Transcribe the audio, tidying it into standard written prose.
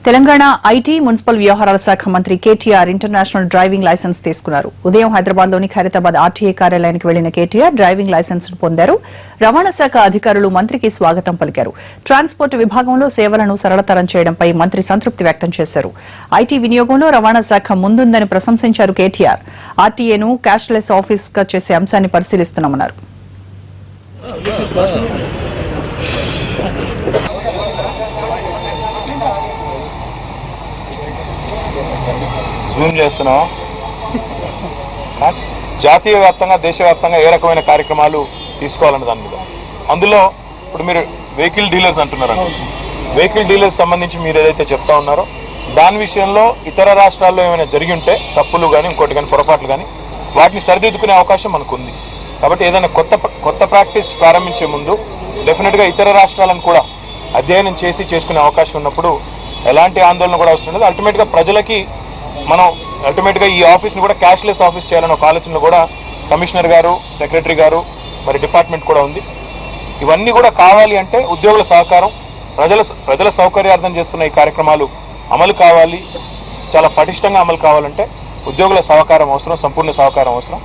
Telangana IT municipal వ్యవహారాల శాఖ మంత్రి కేటీఆర్ ఇంటర్నేషనల్ డ్రైవింగ్ లైసెన్స్ తీసుకున్నారు. ఉదయం హైదరాబాద్లోని ఖైరతాబాద్ ఆర్టీఏ కార్యాలయానికి వెళ్లిన కేటీఆర్ డ్రైవింగ్ లైసెన్స్ పొందారు. రవాణా శాఖ అధికారులు మంత్రికి స్వాగతం పలికారు. ట్రాన్స్పోర్ట్ విభాగంలో సేవలను సరళతరం చేయడంపై మంత్రి సంతృప్తి వ్యక్తం చేశారు. ఐటీ వినియోగంలో రవాణా శాఖ ముందుందని ప్రశంసించారు కేటీఆర్. ఆర్టీఏను క్యాష్లెస్ ఆఫీస్గా చేసే అంశాన్ని పరిశీలిస్తున్నామన్నారు. జూమ్ చేస్తున్నాం. జాతీయ వ్యాప్తంగా దేశవ్యాప్తంగా ఏ రకమైన కార్యక్రమాలు తీసుకోవాలన్న దాని మీద అందులో ఇప్పుడు మీరు వెహికల్ డీలర్స్ అంటున్నారండి. వెహికల్ డీలర్స్ సంబంధించి మీరు ఏదైతే చెప్తా ఉన్నారో దాని విషయంలో ఇతర రాష్ట్రాల్లో ఏమైనా జరిగి ఉంటే తప్పులు కానీ ఇంకోటి కానీ పొరపాట్లు కానీ వాటిని సరిదిద్దుకునే అవకాశం మనకు ఉంది. కాబట్టి ఏదైనా కొత్త ప్రాక్టీస్ ప్రారంభించే ముందు డెఫినెట్గా ఇతర రాష్ట్రాలను కూడా అధ్యయనం చేసుకునే అవకాశం ఉన్నప్పుడు ఎలాంటి ఆందోళన కూడా అవసరం లేదు. అల్టిమేట్గా ప్రజలకి మనం అల్టిమేట్గా ఈ ఆఫీస్ని కూడా క్యాష్లెస్ ఆఫీస్ చేయాలని ఒక ఆలోచనలో కూడా కమిషనర్ గారు, సెక్రటరీ గారు, మరి డిపార్ట్మెంట్ కూడా ఉంది. ఇవన్నీ కూడా కావాలి అంటే ఉద్యోగుల సహకారం, ప్రజల సౌకర్యార్థం చేస్తున్న ఈ కార్యక్రమాలు అమలు కావాలి, చాలా పటిష్టంగా అమలు కావాలంటే ఉద్యోగుల సహకారం అవసరం, సంపూర్ణ సహకారం అవసరం.